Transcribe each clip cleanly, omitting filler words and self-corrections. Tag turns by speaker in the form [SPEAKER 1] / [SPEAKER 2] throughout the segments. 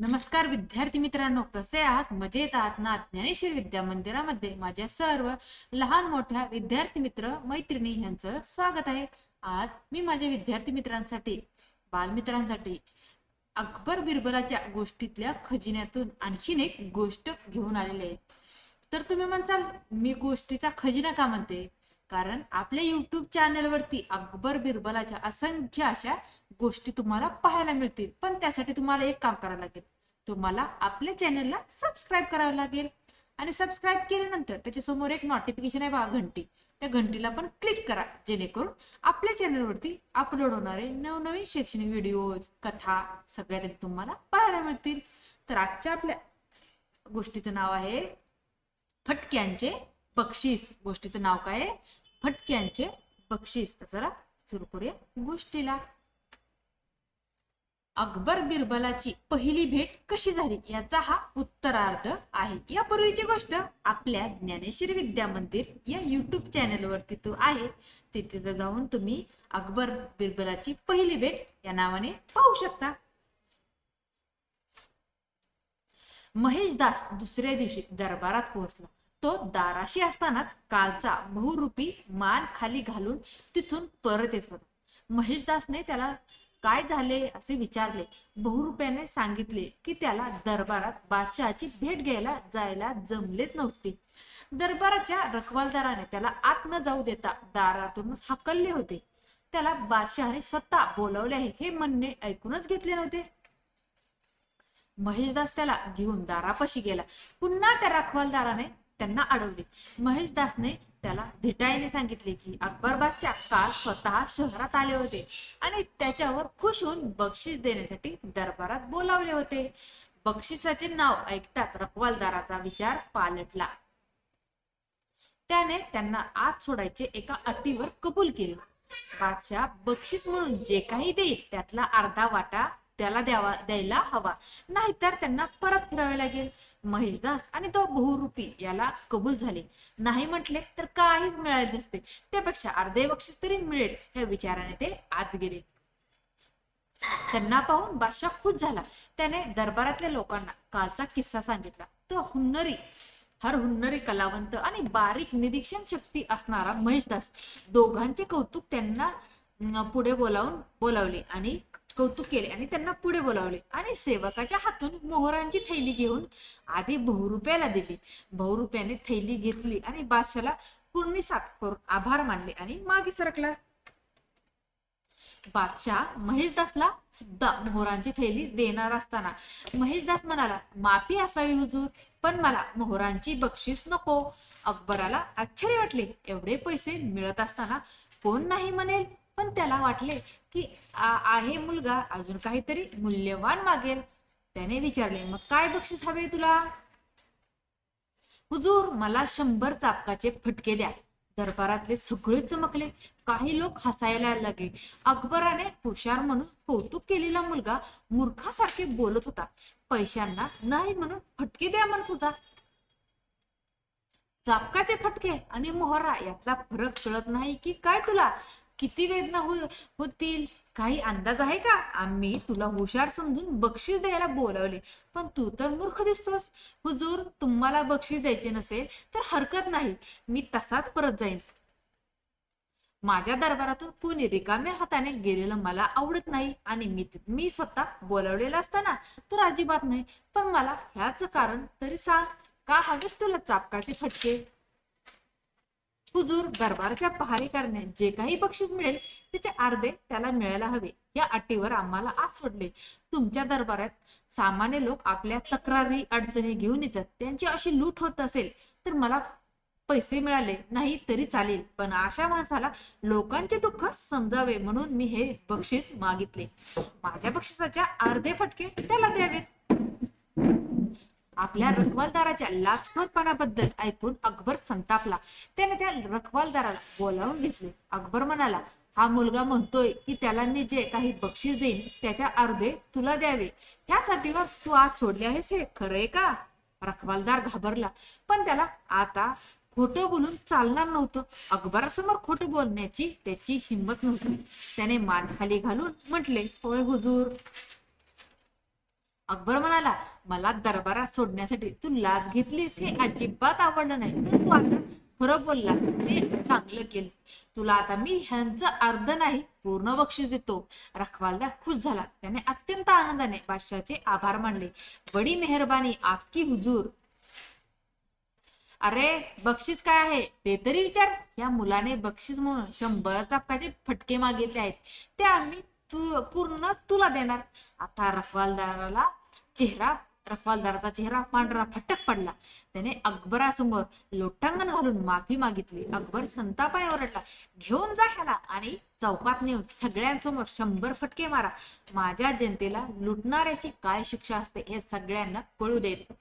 [SPEAKER 1] नमस्कार विद्यार्थी मित्रांनो, कसे आहात? मजेत आहात ना? ज्ञानेश्वर विद्या मंदिरामध्ये माझ्या सर्व लहान मोठ्या विद्यार्थी मित्र मैत्रिणी यांचं स्वागत आहे. आज मी माझ्या विद्यार्थी मित्रांसाठी, बालमित्रांसाठी अकबर बिरबलाच्या गोष्टीतल्या खजिन्यातून आणखीन एक गोष्ट घेऊन आलेली आहे. तर तुम्ही म्हणसाल, मी गोष्टीचा खजिना का म्हणते? कारण आपल्या युट्यूब चॅनलवरती अकबर बिरबलाच्या असंख्य अशा गोष्टी तुम्हाला पाहायला मिळतील. पण त्यासाठी तुम्हाला एक काम करावं लागेल. तुम्हाला आपल्या चॅनलला सबस्क्राईब करावं लागेल आणि सबस्क्राईब केल्यानंतर त्याच्या समोर एक नोटिफिकेशन आहे बघा, घंटी. त्या घंटीला पण क्लिक करा, जेणेकरून आपल्या चॅनलवरती अपलोड होणारे नवनवीन शैक्षणिक व्हिडिओज, कथा सगळ्या तरी तुम्हाला पाहायला मिळतील. तर आजच्या आपल्या गोष्टीचं नाव आहे फटक्यांचे बक्षीस. गोष्टीचं नाव काय आहे? फटक्यांचे बक्षीस. तर जरा सुरू करूया गोष्टीला. अकबर बिरबलाची पहिली भेट कशी झाली याचा हा उत्तरार्ध आहे. यापूर्वीची गोष्ट आपल्या ज्ञानेश्वर विद्या मंदिर या युट्यूब चॅनलवरती तो आहे. तिथे जाऊन तुम्ही अकबर बिरबलाची पहिली भेट या नावाने पाहू शकता. महेशदास दुसऱ्या दिवशी दरबारात पोहोचला. तो दाराशी असतानाच कालचा बहुरूपी मान खाली घालून तिथून परत येत होता. महेशदासने त्याला काय झाले असे विचारले. बहुरूप्याने सांगितले की त्याला दरबारात बादशहाची भेट घ्यायला जायला जमलेच नव्हते. दरबाराच्या रखवालदाराने त्याला आत न जाऊ देता दारातूनच हाकलले होते. त्याला बादशहाने स्वतः बोलावले आहे हे म्हणणे ऐकूनच घेतले नव्हते. महेशदास त्याला घेऊन दारापाशी गेला. पुन्हा त्या रखवालदाराने त्यांना अडवले. महेशदासने त्याला धिटाईने सांगितले की अकबर बादशाह काल स्वतः शहरात आले होते आणि त्याच्यावर खुश होऊन बक्षीस देण्यासाठी दरबारात बोलावले होते. बक्षिसाचे नाव ऐकताच रखवालदाराचा विचार पालटला. त्याने त्यांना आत सोडायचे एका अटीवर कबूल केले. बादशाह बक्षीस म्हणून जे काही देईल त्यातला अर्धा वाटा त्याला द्यायला हवा, नाहीतर त्यांना परत फिरावे लागेल. महेशदास आणि तो बहुरूपी याला कबूल झाले. नाही म्हटले तर काहीच मिळाले नसते, त्यापेक्षा अर्धे बक्षीस तरी मिळेल या विचाराने ते आत गेले. त्यांना पाहून बादशाह खुश झाला. त्याने दरबारातल्या लोकांना कालचा किस्सा सांगितला. तो हुन्नरी कलावंत आणि बारीक निरीक्षण शक्ती असणारा महेशदास दोघांचे कौतुक त्यांना पुढे बोलावले आणि कौतुक केले आणि त्यांना पुढे बोलावले आणि सेवकाच्या हातून मोहरांची थैली घेऊन आधी बहुरूप्याला दिली. बहुरूप्याने थैली घेतली आणि बादशाला पूर्णिसात करून आभार मानले आणि मागे सरकला. बादशाह महेशदासला सुद्धा मोहरांची थैली देणार असताना महेशदास म्हणाला, माफी असावी हुजूर, पण मला मोहरांची बक्षीस नको. अकबराला आश्चर्य वाटले. एवढे पैसे मिळत असताना कोण नाही म्हणेल, पण त्याला वाटले की आहे मुलगा अजून काहीतरी मूल्यवान मागेल. त्याने विचारले, मग काय बक्षीस हवे तुला? हुजूर, मला 100 चाबकाचे फटके द्या. दरबारातले सगळे चमकले. काही लोक हसायला लागले. अकबराने हुशार म्हणून कौतुक केलेला मुलगा मूर्खासारखे बोलत होता. पैशांना नाही म्हणून फटके द्या म्हणत होता. चाबकाचे फटके आणि मोहरा याचा फरक कळत नाही की काय तुला? किती वेदना होतील काही अंदाज आहे का? आम्ही तुला हुशार समजून बक्षीस द्यायला बोलावले, पण तू तर मूर्ख दिसतोस. हुजूर, तुम्हाला बक्षीस द्यायचे नसेल तर हरकत नाही, मी तसाच परत जाईन. माझ्या दरबारातून कोणी रिकाम्या हाताने गेलेलं मला आवडत नाही आणि मी स्वतः बोलावलेलं असताना तर अजिबात नाही. पण मला ह्याच कारण तरी सांग, का हवेत तुला चाबकाचे फटके? हुजूर, दरबाराच्या पहारेकरण्यात जे काही बक्षीस मिळेल त्याचे अर्धे त्याला मिळायला हवे. या अटीवर आम्हाला आज सोडले. तुमच्या दरबारात सामान्य लोक आपल्या तक्रारी अडचणी घेऊन येतात. त्यांची अशी लूट होत असेल तर मला पैसे मिळाले नाही तरी चालेल, पण अशा माणसाला लोकांचे दुःख समजावे म्हणून मी हे बक्षीस मागितले. माझ्या बक्षिसाच्या अर्धे फटके त्याला द्यावेत. आपल्या रखवालदाराच्या लाचखोरपणाबद्दल ऐकून अकबर संतापला. त्याने त्या रखवालदाराला बोलावून घेतले. अकबर म्हणाला, हा मुलगा म्हणतोय की त्याला मी जे काही बक्षीस देईन त्याच्या अर्धे तुला द्यावे. ह्यासाठी तू आज सोडले आहेस, हे खरंय का? रखवालदार घाबरला, पण त्याला आता खोटं बोलून चालणार नव्हतं. अकबरासमोर खोटं बोलण्याची त्याची हिंमत नव्हती. त्याने मान खाली घालून म्हटले, होय हुजूर. अकबर म्हणाला, मला दरबारात सोडण्यासाठी तू लाच घेतलीस हे अजिबात आवडलं नाही, पण तू आता खरं बोललास ते चांगलं केलं. तुला आता मी ह्यांचं अर्ध नाही पूर्ण बक्षीस देतो. रखवालदार खुश झाला. त्याने अत्यंत आनंदाने बादशाहचे आभार मानले. बडी मेहरबानी आपकी हुजूर. अरे बक्षीस काय आहे ते तरी विचार. या मुलाने बक्षीस म्हणून 100 चाबकाचे फटके मागितले आहेत, ते आम्ही पूर्ण तुला देणार. आता रखवालदाराचा चेहरा पांढरा फटक पडला. त्याने अकबरासमोर लोटांगण घालून माफी मागितली. अकबर संतापाने ओरडला, घेऊन जा ह्याला आणि चौकात नेऊन सगळ्यांसमोर 100 फटके मारा. माझ्या जनतेला लुटणाऱ्याची काय शिक्षा असते हे सगळ्यांना कळू देत.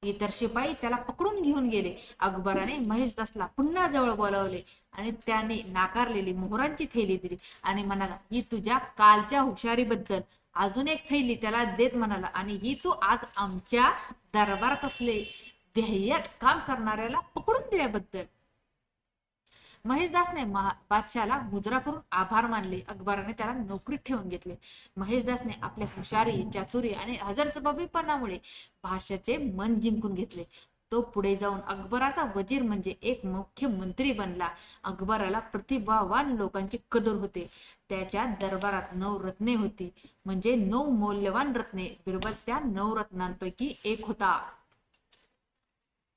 [SPEAKER 1] इतर शिपाई त्याला पकडून घेऊन गेले. अकबराने महेशदासला पुन्हा जवळ बोलावले आणि त्याने नाकारलेली मोहरांची थैली दिली आणि म्हणाला, ही तुझ्या कालच्या हुशारीबद्दल. अजून एक थैली त्याला देत म्हणाला, आणि ही तू आज आमच्या दरबारात असले ध्येय काम करणाऱ्याला पकडून दिल्याबद्दल. महेशदासने बादशाला मुजरा करून आभार मानले. अकबराने त्याला नोकरीत ठेवून घेतले. महेशदासने आपल्या हुशारी, चातुरी आणि हजरजबाबीपणामुळे बादशाचे मन जिंकून घेतले. तो पुढे जाऊन अकबराचा वजीर म्हणजे एक मुख्य मंत्री बनला. अकबराला प्रतिभावान लोकांची कदर होते. त्याच्या दरबारात 9 रत्ने होती, म्हणजे 9 मौल्यवान रत्ने. बिरबल त्या 9 रत्नांपैकी एक होता.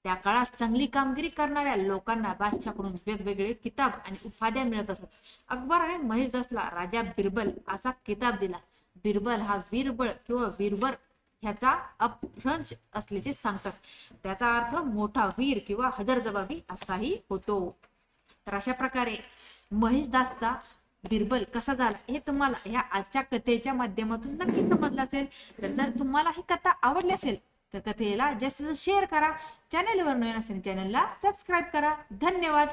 [SPEAKER 1] त्या काळात चांगली कामगिरी करणाऱ्या लोकांना बादशाहकडून वेगवेगळे किताब आणि उपाध्या मिळत असत. अकबराने महेशदासला राजा बिरबल असा किताब दिला. बिरबल हा वीरबळ किंवा वीरबर ह्याचा अपभ्रंश असल्याचे सांगतात. त्याचा अर्थ मोठा वीर किंवा हजरजबाबी असाही होतो. तर अशा प्रकारे महेशदासचा बिरबल कसा झाला हे तुम्हाला ह्या आजच्या कथेच्या माध्यमातून नक्की समजलं असेल. तर जर तुम्हाला ही कथा आवडली असेल तर कथेला जास्तीत जास्त शेअर करा. चॅनलवर नवीन असेल चॅनलला सबस्क्राईब करा. धन्यवाद.